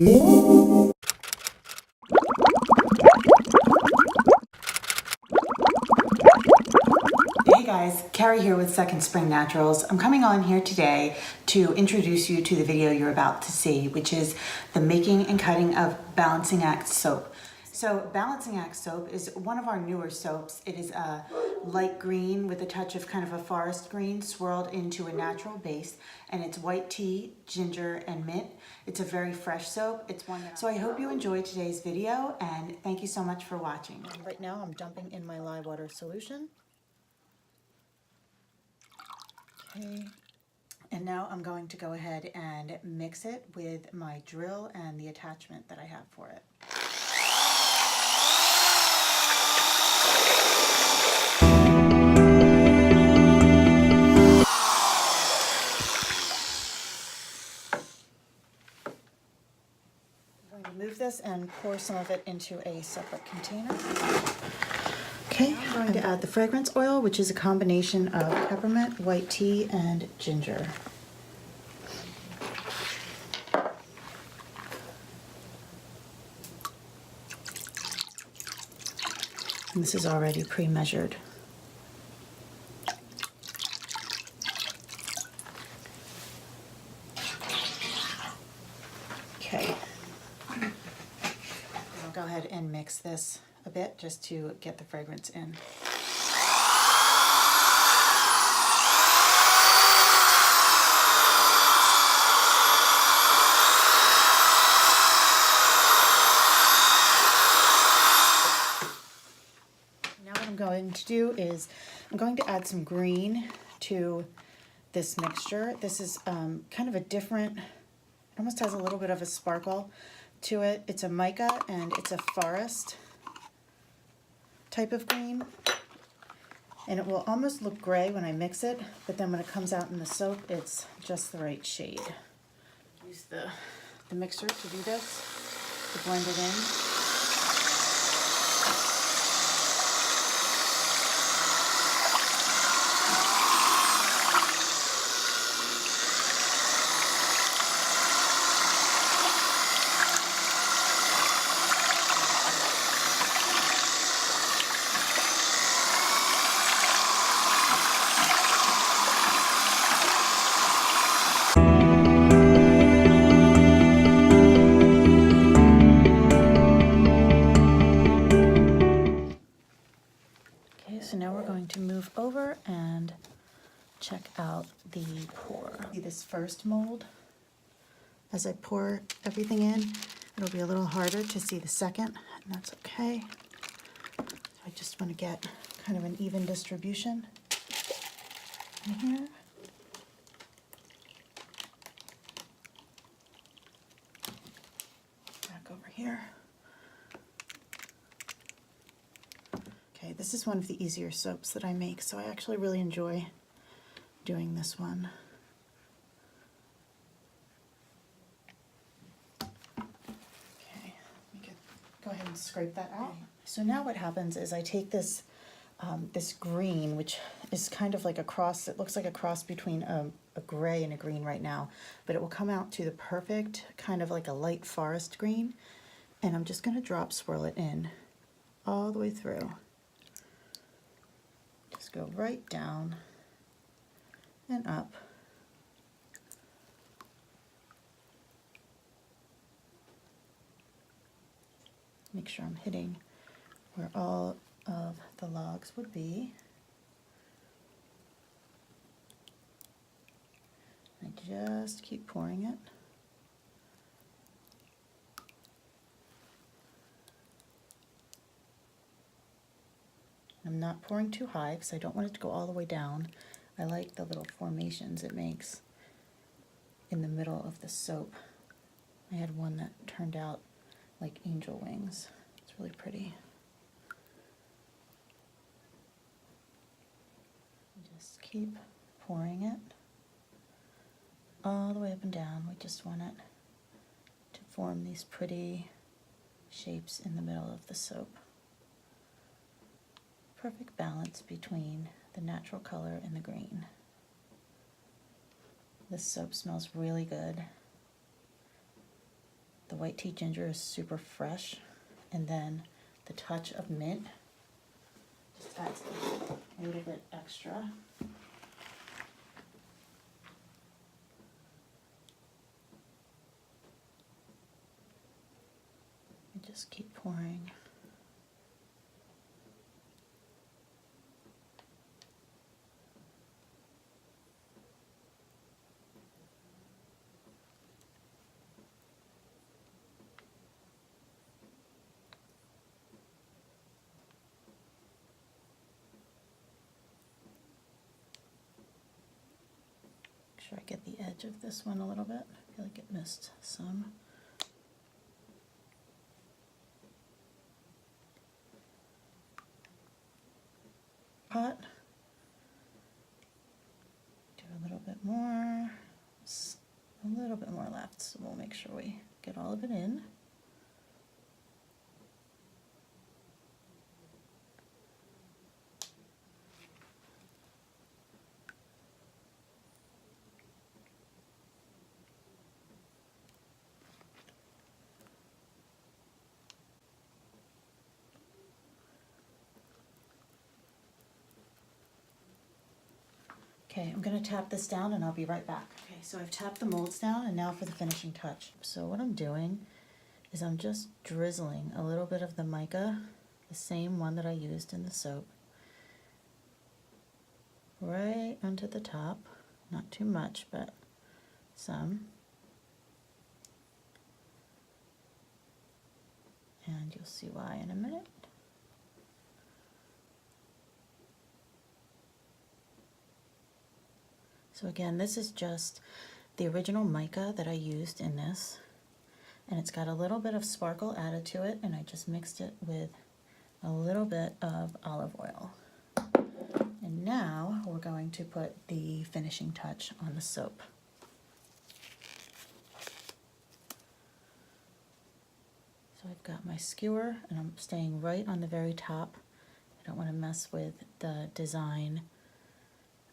Hey guys, Carrie here with Second Spring Naturals. I'm coming on here today to introduce you to the video you're about to see, which is the making and cutting of Balancing Act soap. So Balancing Act soap is one of our newer soaps. It is a light green with a touch of kind of a forest green swirled into a natural base, and it's white tea, ginger, and mint. It's a very fresh soap. It's one that... So I hope you enjoyed today's video, and thank you so much for watching. Right now I'm dumping in my lye water solution. Okay. And now I'm going to go ahead and mix it with my drill and the attachment that I have for it. I'm going to move this and pour some of it into a separate container. Okay, I'm going to add the fragrance oil, which is a combination of peppermint, white tea, and ginger. And this is already pre-measured. Okay. I'll go ahead and mix this a bit just to get the fragrance in. Now what I'm going to do is I'm going to add some green to this mixture. This is kind of a different, it almost has a little bit of a sparkle to it. It's a mica and it's a forest type of green, and it will almost look gray when I mix it, but then when it comes out in the soap, it's just the right shade. Use the mixer to do this, to blend it in. So now we're going to move over and check out the pour. See this first mold? As I pour everything in, it'll be a little harder to see the second, and that's okay. So I just want to get kind of an even distribution in here. Back over here. Okay, this is one of the easier soaps that I make, so I actually really enjoy doing this one. Okay, go ahead and scrape that out. So now what happens is I take this this green, which is kind of like a cross, it looks like a cross between a gray and a green right now, but it will come out to the perfect kind of like a light forest green, and I'm just going to drop swirl it in all the way through. Just go right down and up. Make sure I'm hitting where all of the logs would be. I just keep pouring it. I'm not pouring too high because I don't want it to go all the way down. I like the little formations it makes in the middle of the soap. I had one that turned out like angel wings. It's really pretty. Just keep pouring it all the way up and down. We just want it to form these pretty shapes in the middle of the soap. Perfect balance between the natural color and the green. This soap smells really good. The white tea ginger is super fresh, and then the touch of mint just adds a little bit extra. And just keep pouring. Make sure I get the edge of this one a little bit. I feel like it missed some. Hot. Do a little bit more. A little bit more left, so we'll make sure we get all of it in. Okay, I'm gonna tap this down and I'll be right back. Okay, so I've tapped the molds down and now for the finishing touch. So what I'm doing is I'm just drizzling a little bit of the mica, the same one that I used in the soap, right onto the top. Not too much, but some. And you'll see why in a minute. So again, this is just the original mica that I used in this, and it's got a little bit of sparkle added to it, and I just mixed it with a little bit of olive oil. And now we're going to put the finishing touch on the soap. So I've got my skewer, and I'm staying right on the very top. I don't want to mess with the design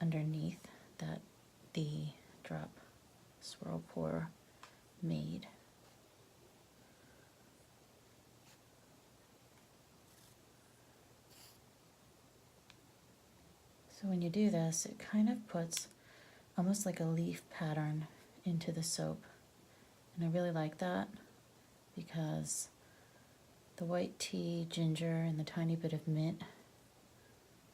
underneath that the drop swirl pour made. So when you do this, it kind of puts almost like a leaf pattern into the soap. And I really like that because the white tea, ginger, and the tiny bit of mint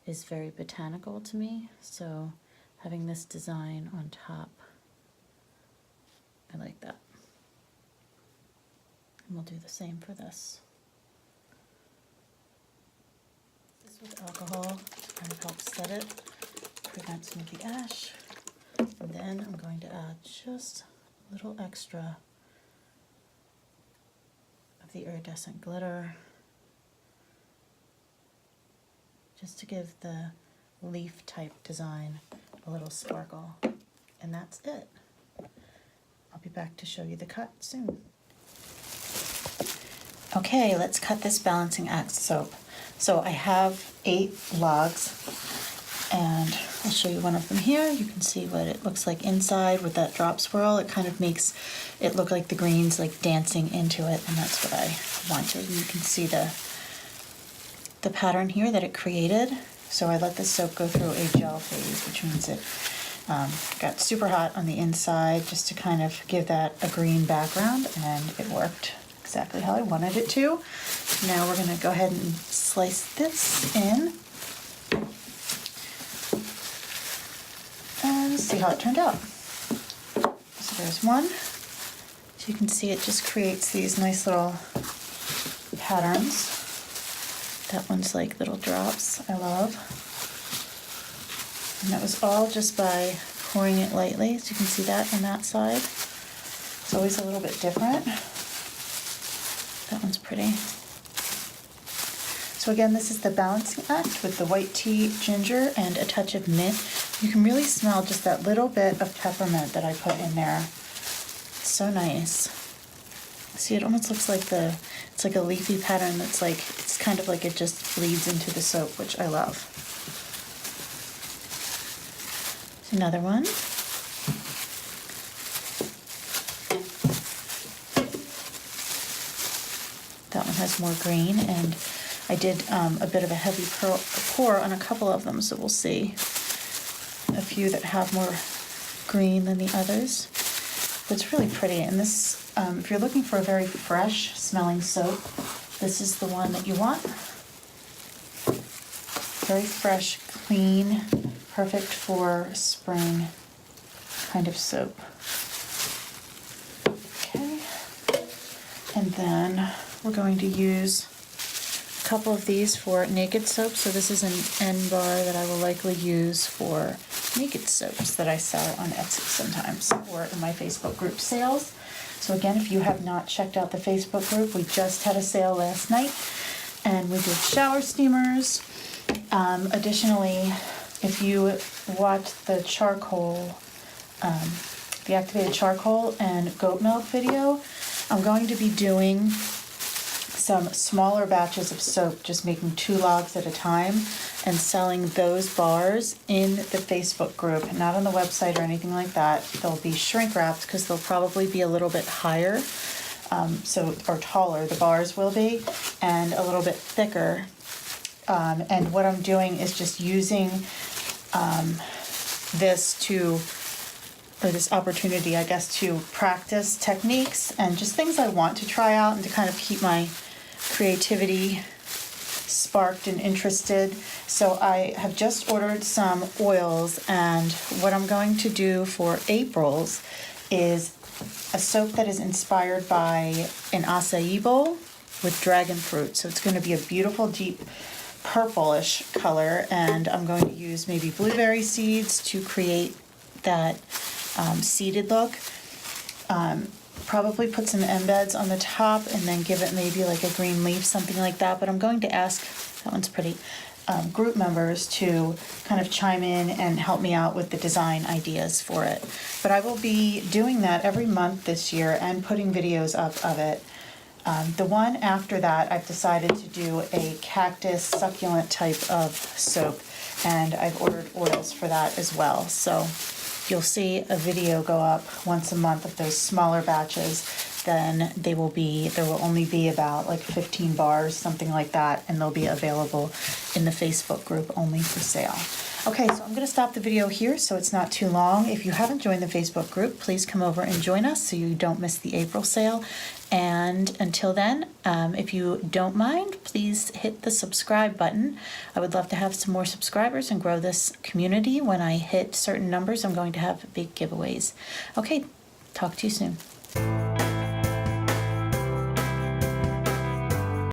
is very botanical to me. So having this design on top, I like that. And we'll do the same for this. This with alcohol kind of helps set it, prevent some of the ash. And then I'm going to add just a little extra of the iridescent glitter, just to give the leaf type design a little sparkle. And that's it. I'll be back to show you the cut soon. Okay, let's cut this balancing act soap. So I have 8 logs, and I'll show you one of them here. You can see what it looks like inside with that drop swirl. It kind of makes it look like the greens like dancing into it, and that's what I wanted. And you can see the pattern here that it created. So I let the soap go through a gel phase, which means it got super hot on the inside just to kind of give that a green background, and it worked exactly how I wanted it to. Now we're going to go ahead and slice this in and see how it turned out. So there's one. So you can see it just creates these nice little patterns. That one's like little drops, I love. And that was all just by pouring it lightly, so you can see that on that side. It's always a little bit different. That one's pretty. So again, this is the balancing act with the white tea, ginger, and a touch of mint. You can really smell just that little bit of peppermint that I put in there. It's so nice. See, it almost looks like it's like a leafy pattern that's like, it's kind of like it just bleeds into the soap, which I love. There's another one. That one has more green, and I did a bit of a heavy pour on a couple of them, so we'll see a few that have more green than the others. But it's really pretty, and this, if you're looking for a very fresh smelling soap, this is the one that you want. Very fresh, clean, perfect for spring kind of soap. Okay, and then we're going to use a couple of these for naked soap. So this is an end bar that I will likely use for naked soaps that I sell on Etsy sometimes or in my Facebook group sales. So again, if you have not checked out the Facebook group, we just had a sale last night and we did shower steamers. Additionally, if you watch the charcoal, the activated charcoal and goat milk video, I'm going to be doing some smaller batches of soap, just making 2 logs at a time and selling those bars in the Facebook group, not on the website or anything like that. They'll be shrink wrapped because they'll probably be a little bit higher, or taller, the bars will be, and a little bit thicker. And what I'm doing is just using this opportunity, I guess, to practice techniques and just things I want to try out and to kind of keep my creativity sparked and interested. So I have just ordered some oils, and what I'm going to do for April's is a soap that is inspired by an acai bowl with dragon fruit. So it's going to be a beautiful deep purplish color, and I'm going to use maybe blueberry seeds to create that seeded look. Probably put some embeds on the top and then give it maybe like a green leaf, something like that. But I'm going to ask, that one's pretty, group members to kind of chime in and help me out with the design ideas for it. But I will be doing that every month this year and putting videos up of it. The one after that, I've decided to do a cactus succulent type of soap, and I've ordered oils for that as well. So you'll see a video go up once a month of those smaller batches. Then there will only be about like 15 bars, something like that, and they'll be available in the Facebook group only for sale. Okay, so I'm going to stop the video here so it's not too long. If you haven't joined the Facebook group, please come over and join us so you don't miss the April sale. And until then, if you don't mind, please hit the subscribe button. I would love to have some more subscribers and grow this community. When I hit certain numbers, I'm going to have big giveaways. Okay, talk to you soon.